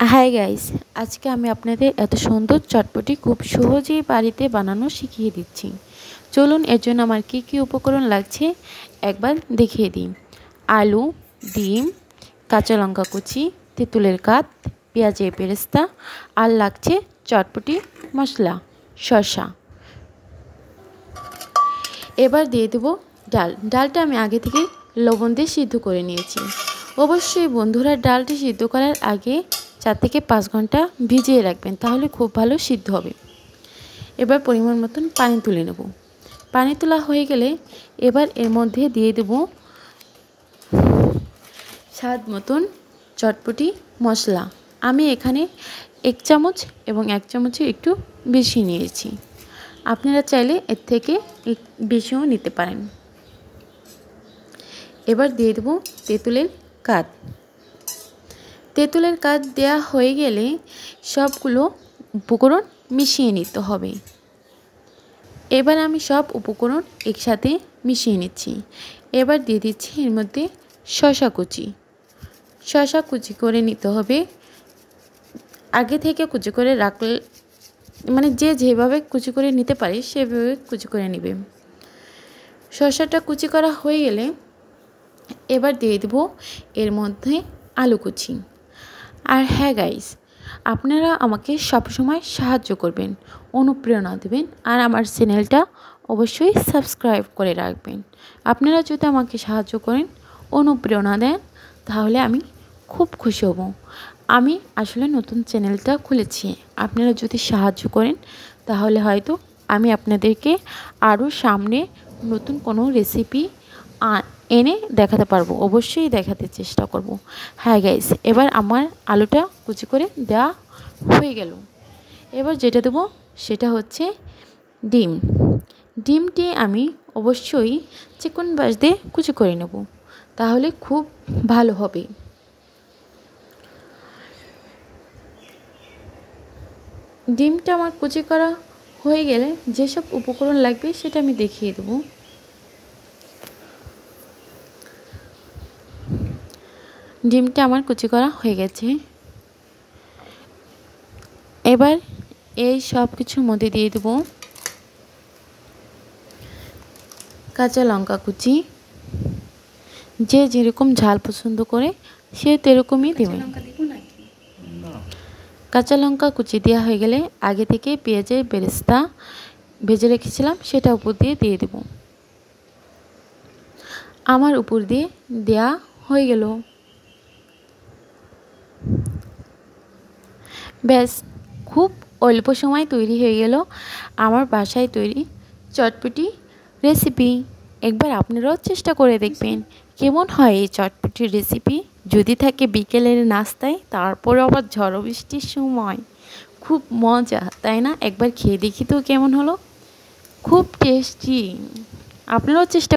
Hi guys, আজকে আমি আপনাদের এত সুন্দর চটপটি খুব সহজেই বাড়িতে বানানো শিখিয়ে দিচ্ছি। চলুন এর জন্য আমার কি কি উপকরণ লাগছে একবার দেখিয়ে দিই। আলু, ডিম, কাঁচা লঙ্কা কুচি, তেঁতুলের কাঠ, পেঁয়াজের বেরেস্তা, আর লাগছে চটপটি মশলা, শসা। এবার দিয়ে দেবো ডালটা আমি আগে থেকে লবণ দিয়ে সিদ্ধ করে নিয়েছি। অবশ্যই বন্ধুরা, ডালটি সিদ্ধ করার আগে 4 থেকে 5 ঘন্টা ভিজিয়ে রাখবেন, তাহলে খুব ভালো সিদ্ধ হবে। এবার পরিমাণ মতন পানি তুলে নেব। পানি তোলা হয়ে গেলে এবার এর মধ্যে দিয়ে দেব স্বাদ মতন চটপটি মশলা। আমি এখানে 1 চামচ এবং 1 চামচের একটু বেশি নিয়েছি। আপনারা চাইলে এর থেকে বেশিও নিতে পারেন। এবার দিয়ে দেব তেঁতুলের কাঠ। তেঁতুলের কাঠ দেওয়া হয়ে গেলে সবগুলো উপকরণ মিশিয়ে নিতে হবে। এবার আমি সব উপকরণ একসাথে মিশিয়ে নিচ্ছি। এবার দিয়ে দিচ্ছি এর মধ্যে শসা কুচি। শসা কুচি করে নিতে হবে। আগে থেকে কুচি করে রাখলে, মানে যে যেভাবে কুচি করে নিতে পারে সেভাবে কুচি করে নেবে। শসাটা কুচি করা হয়ে গেলে এবার দিয়ে দেব এর মধ্যে আলু কুচি। আর হ্যাঁ গাইস, আপনারা আমাকে সবসময় সাহায্য করবেন, অনুপ্রেরণা দেবেন, আর আমার চ্যানেলটা অবশ্যই সাবস্ক্রাইব করে রাখবেন। আপনারা যদি আমাকে সাহায্য করেন, অনুপ্রেরণা দেন, তাহলে আমি খুব খুশি হব। আমি আসলে নতুন চ্যানেলটা খুলেছি, আপনারা যদি সাহায্য করেন তাহলে হয়তো আমি আপনাদেরকে আরও সামনে নতুন কোনো রেসিপি এনে দেখাতে পারবো। অবশ্যই দেখাতে চেষ্টা করব। হ্যাঁ গাইস, এবার আমার আলুটা কুচি করে দেওয়া হয়ে গেল। এবার যেটা দেবো সেটা হচ্ছে ডিম। ডিমটি আমি অবশ্যই চিকন বাস দিয়ে কুচি করে নেব, তাহলে খুব ভালো হবে। ডিমটা আমার কুচি করা হয়ে গেলে যেসব উপকরণ লাগবে সেটা আমি দেখিয়ে দেবো। ডিমটা আমার কুচি করা হয়ে গেছে। এবার এই সব কিছুর মধ্যে দিয়ে দেবো কাঁচা লঙ্কা কুচি। যে যেরকম ঝাল পছন্দ করে সে তেরকমই দেবে। কাঁচা লঙ্কা কুচি দেওয়া হয়ে গেলে আগে থেকে পেঁয়াজের বেরেস্তা ভেজে রেখেছিলাম সেটা উপর দিয়ে দেব। আমার উপর দিয়ে দেয়া হয়ে গেল। ব্যাস, খুব অল্প সময় তৈরি হয়ে গেল আমার বাসায় তৈরি চটপটি রেসিপি। একবার আপনারাও চেষ্টা করে দেখবেন কেমন হয় এই চটপটির রেসিপি। যদি থাকে বিকেলের নাস্তায়, তারপরে আবার ঝড় বৃষ্টির সময়, খুব মজা, তাই না? একবার খেয়ে দেখি তো কেমন হলো। খুব টেস্টি, আপনারাও চেষ্টা